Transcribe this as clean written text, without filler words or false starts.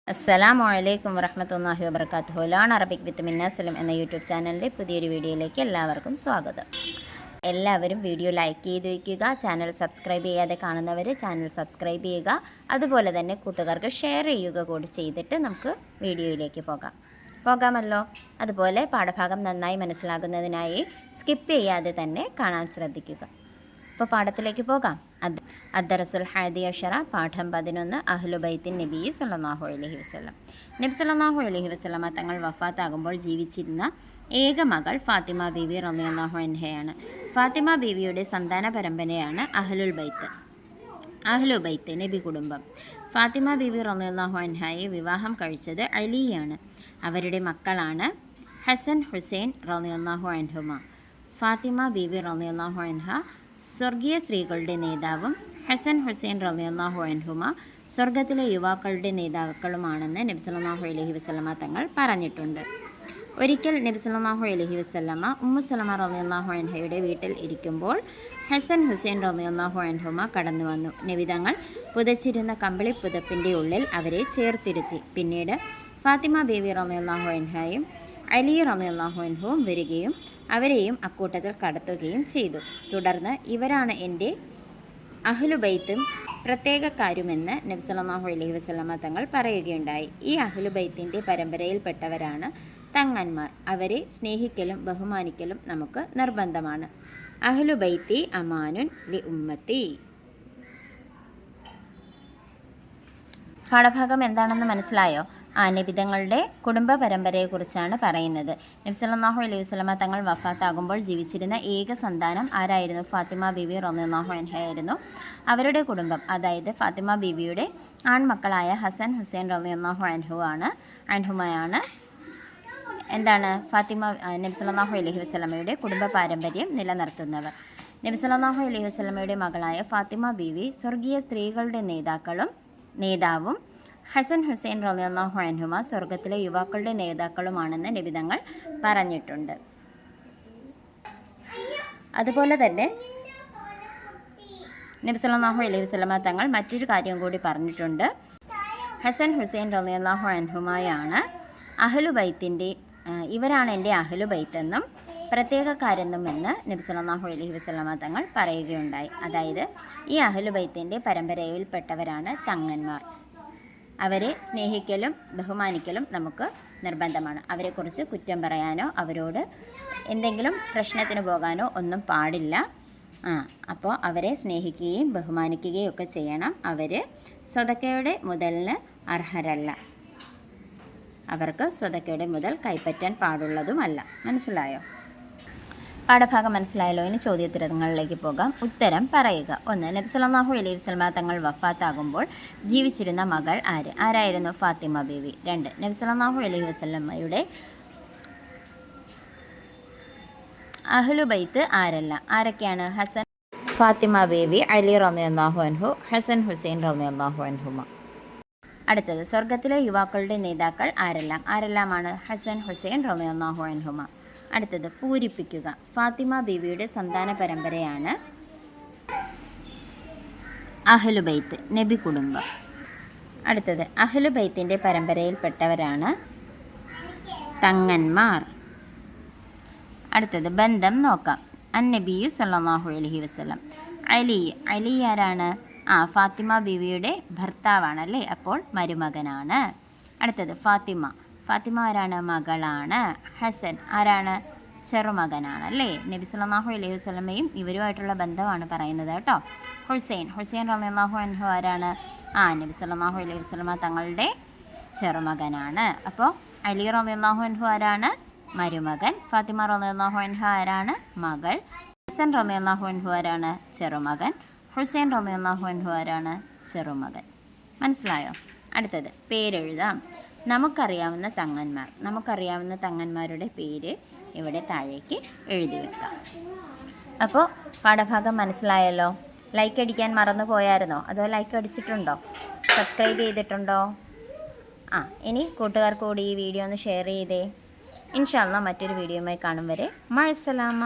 അസ്സലാമു അലൈക്കും വറഹ്മത്തുള്ളാഹി വബറകാതുഹു. ലേൺ അറബിക് വിത്ത് മിന്ന സലം എന്ന യൂട്യൂബ് ചാനലിൻ്റെ പുതിയൊരു വീഡിയോയിലേക്ക് എല്ലാവർക്കും സ്വാഗതം. എല്ലാവരും വീഡിയോ ലൈക്ക് ചെയ്ത് വയ്ക്കുക. ചാനൽ സബ്സ്ക്രൈബ് ചെയ്യാതെ കാണുന്നവർ ചാനൽ സബ്സ്ക്രൈബ് ചെയ്യുക. അതുപോലെ തന്നെ കൂട്ടുകാർക്ക് ഷെയർ ചെയ്യുക കൂടി ചെയ്തിട്ട് നമുക്ക് വീഡിയോയിലേക്ക് പോകാമല്ലോ. അതുപോലെ പാഠഭാഗം നന്നായി മനസ്സിലാകുന്നതിനായി സ്കിപ്പ് ചെയ്യാതെ തന്നെ കാണാൻ ശ്രദ്ധിക്കുക. അപ്പോൾ പാഠത്തിലേക്ക് പോകാം. അദ്ദറസുൽ ഹാദി അഷറ, പാഠം 11, അഹ്ലുബൈത്തിൻ നബി സല്ലല്ലാഹു അലൈഹി വസല്ലം. നബി സല്ലല്ലാഹു അലൈഹി വസല്ലമ തങ്ങൾ വഫാത്താകുമ്പോൾ ജീവിച്ചിരുന്ന ഏക മകൾ ഫാത്തിമ ബീവി റളിയല്ലാഹു അൻഹയാണ്. ഫാത്തിമ ബീവിയുടെ സന്താന പരമ്പരയാണ് അഹ്ലുബൈത്ത് നബി കുടുംബം. ഫാത്തിമ ബീവി റളിയല്ലാഹു അൻഹയെ വിവാഹം കഴിച്ചത് അലിയാണ്. അവരുടെ മക്കളാണ് ഹസൻ ഹുസൈൻ റളിയല്ലാഹു അൻഹുമ. ഫാത്തിമ ബീവി റളിയല്ലാഹു അൻഹ സ്വർഗീയ സ്ത്രീകളുടെ നേതാവും ഹസൻ ഹുസൈൻ റളിയല്ലാഹു അൻഹുമ സ്വർഗത്തിലെ യുവാക്കളുടെ നേതാക്കളുമാണെന്ന് നബി സല്ലല്ലാഹു അലൈഹി വസല്ലമ തങ്ങൾ പറഞ്ഞിട്ടുണ്ട്. ഒരിക്കൽ നബി സല്ലല്ലാഹു അലൈഹി വസല്ലമ ഉമ്മു സലമ റളിയല്ലാഹു അൻഹയുടെ വീട്ടിൽ ഇരിക്കുമ്പോൾ ഹസൻ ഹുസൈൻ റളിയല്ലാഹു അൻഹുമ കടന്നു വന്നു. നബി തങ്ങൾ പുതച്ചിരുന്ന കമ്പിളി പുതപ്പിൻ്റെ ഉള്ളിൽ അവരെ ചേർത്തിരുത്തി. പിന്നീട് ഫാത്തിമ ബീവി റളിയല്ലാഹു അൻഹയും അലി റളിയല്ലാഹു അൻഹുവും വരികയും അവരെയും അക്കൂട്ടത്തിൽ കടത്തുകയും ചെയ്തു. തുടർന്ന് ഇവരാണ് എൻ്റെ അഹ്ലുബൈത്തും പ്രത്യേകക്കാരുമെന്ന് നബി സല്ലല്ലാഹു അലൈഹി വസല്ലമ തങ്ങൾ പറയുകയുണ്ടായി. ഈ അഹ്ലുബൈത്തിൻ്റെ പരമ്പരയിൽപ്പെട്ടവരാണ് തങ്ങന്മാർ. അവരെ സ്നേഹിക്കലും ബഹുമാനിക്കലും നമുക്ക് നിർബന്ധമാണ്. അഹ്ലുബൈത്തി അമാനുൻ ലി ഉമ്മത്തി. പാഠഭാഗം എന്താണെന്ന് മനസ്സിലായോ? നബിതങ്ങളുടെ കുടുംബ പരമ്പരയെക്കുറിച്ചാണ് പറയുന്നത്. നബി സല്ലല്ലാഹു അലൈഹി വസല്ലമ തങ്ങൾ വഫാത്താകുമ്പോൾ ജീവിച്ചിരുന്ന ഏക സന്താനം ആരായിരുന്നു? ഫാത്തിമ ബീവി റളിയല്ലാഹു അൻഹയായിരുന്നു. അവരുടെ കുടുംബം, അതായത് ഫാത്തിമ ബീവിയുടെ ആൺമക്കളായ ഹസൻ ഹുസൈൻ റളിയല്ലാഹു അൻഹുമയാണ് ഫാത്തിമ നബി സല്ലല്ലാഹു അലൈഹി വസല്ലമയുടെ കുടുംബ പാരമ്പര്യം നിലനിർത്തുന്നവർ. നബി സല്ലല്ലാഹു അലൈഹി വസല്ലമയുടെ മകളായ ഫാത്തിമ ബീവി സ്വർഗീയ സ്ത്രീകളുടെ നേതാവും ഹസൻ ഹുസൈൻ റളിയല്ലാഹു അൻഹുമ സ്വർഗത്തിലെ യുവാക്കളുടെ നേതാക്കളുമാണെന്ന് നബി തങ്ങൾ പറഞ്ഞിട്ടുണ്ട്. അതുപോലെ തന്നെ നബി സല്ലല്ലാഹു അലൈഹി വസല്ലമ തങ്ങൾ മറ്റൊരു കാര്യം കൂടി പറഞ്ഞിട്ടുണ്ട്. ഹസൻ ഹുസൈൻ റളിയല്ലാഹു അൻഹുമയാണ് ഇവരാണ് എൻ്റെ അഹ്ലുബൈത്തെന്നും പ്രത്യേകക്കാരെന്നുമെന്ന് നബി സല്ലല്ലാഹു അലൈഹി വസല്ലമ തങ്ങൾ പറയുകയുണ്ടായി. അതായത് ഈ അഹ്ലുബൈത്തിൻ്റെ പരമ്പരയിൽപ്പെട്ടവരാണ് തങ്ങന്മാർ. അവരെ സ്നേഹിക്കലും ബഹുമാനിക്കലും നമുക്ക് നിർബന്ധമാണ്. അവരെക്കുറിച്ച് കുറ്റം പറയാനോ അവരോട് എന്തെങ്കിലും പ്രശ്നത്തിന് പോകാനോ ഒന്നും പാടില്ല. അപ്പോൾ അവരെ സ്നേഹിക്കുകയും ബഹുമാനിക്കുകയും ഒക്കെ ചെയ്യണം. അവർ സ്വതക്കയുടെ മുതലിന് അർഹരല്ല. അവർക്ക് സ്വതക്കയുടെ മുതൽ കൈപ്പറ്റാൻ പാടുള്ളതുമല്ല. മനസ്സിലായോ? പാഠഭാഗം മനസ്സിലായല്ലോ. ഇനി ചോദ്യോത്തരങ്ങളിലേക്ക് പോകാം. ഉത്തരം പറയുക. 1. നബി സല്ലല്ലാഹു അലൈഹി വസല്ലമ തങ്ങൾ വഫാത്താകുമ്പോൾ ജീവിച്ചിരുന്ന മകൾ ആരായിരുന്നു? ഫാത്തിമ ബീവി. 2. നബി സല്ലല്ലാഹു അലൈഹി വസല്ലമയുടെ അഹ്ലുബൈത്ത് ആരൊക്കെയാണ്? ഫാത്തിമ ബീവി, അലി റളിയല്ലാഹു അൻഹു, ഹസൻ ഹുസൈൻ റളിയല്ലാഹു അൻഹുമ. അടുത്തത്, സ്വർഗത്തിലെ യുവാക്കളുടെ നേതാക്കൾ ആരെല്ലാമാണ്? ഹസൻ ഹുസൈൻ റളിയല്ലാഹു അൻഹുമ. അടുത്തത്, പൂരിപ്പിക്കുക. ഫാത്തിമ ബീവിയുടെ സന്താന പരമ്പരയാണ് അഹ്ലുബൈത്ത് നബി കുടുംബം. അടുത്തത്, അഹ്ലുബൈത്തിൻ്റെ പരമ്പരയിൽപ്പെട്ടവരാണ് തങ്ങന്മാർ. അടുത്തത്, ബന്ധം നോക്കാം. അന്നബിയു സല്ലല്ലാഹു അലൈഹി വസല്ലം. അലി ആരാണ്? ഫാത്തിമ ബീവിയുടെ ഭർത്താവാണല്ലേ, അപ്പോൾ മരുമകനാണ്. അടുത്തത്, ഫാത്തിമ ആരാണ്? മകളാണ്. ഹസൻ ആരാണ്? ചെറുമകനാണല്ലേ. നബി സല്ലല്ലാഹു അലൈഹി വസല്ലമയും ഇവരുമായിട്ടുള്ള ബന്ധമാണ് പറയുന്നത് കേട്ടോ. ഹുസൈൻ റളിയല്ലാഹു അൻഹു ആരാണ്? നബി സല്ലല്ലാഹു അലൈഹി വസല്ലമ തങ്ങളുടെ ചെറുമകനാണ്. അപ്പോൾ അലി റളിയല്ലാഹു അൻഹു ആരാണ്? മരുമകൻ. ഫാത്തിമ റളിയല്ലാഹു അൻഹ ആരാണ്? മകൾ. ഹസൻ റളിയല്ലാഹു അൻഹു ആരാണ്? ചെറുമകൻ. ഹുസൈൻ റളിയല്ലാഹു അൻഹു ആരാണ്? ചെറുമകൻ. മനസ്സിലായോ? അടുത്തത്, പേരെഴുതാം. നമുക്കറിയാവുന്ന തങ്ങന്മാരുടെ പേര് ഇവിടെ താഴേക്ക് എഴുതി വെക്കാം. അപ്പോൾ പാഠഭാഗം മനസ്സിലായല്ലോ. ലൈക്ക് അടിക്കാൻ മറന്നു പോയായിരുന്നോ? അതോ ലൈക്ക് അടിച്ചിട്ടുണ്ടോ? സബ്സ്ക്രൈബ് ചെയ്തിട്ടുണ്ടോ? ഇനി കൂട്ടുകാർക്ക് കൂടി ഈ വീഡിയോ ഒന്ന് ഷെയർ ചെയ്തേ. ഇൻഷാ അല്ലാഹ് മറ്റൊരു വീഡിയോയുമായി കാണും വരെ മഅസ്സലാമ.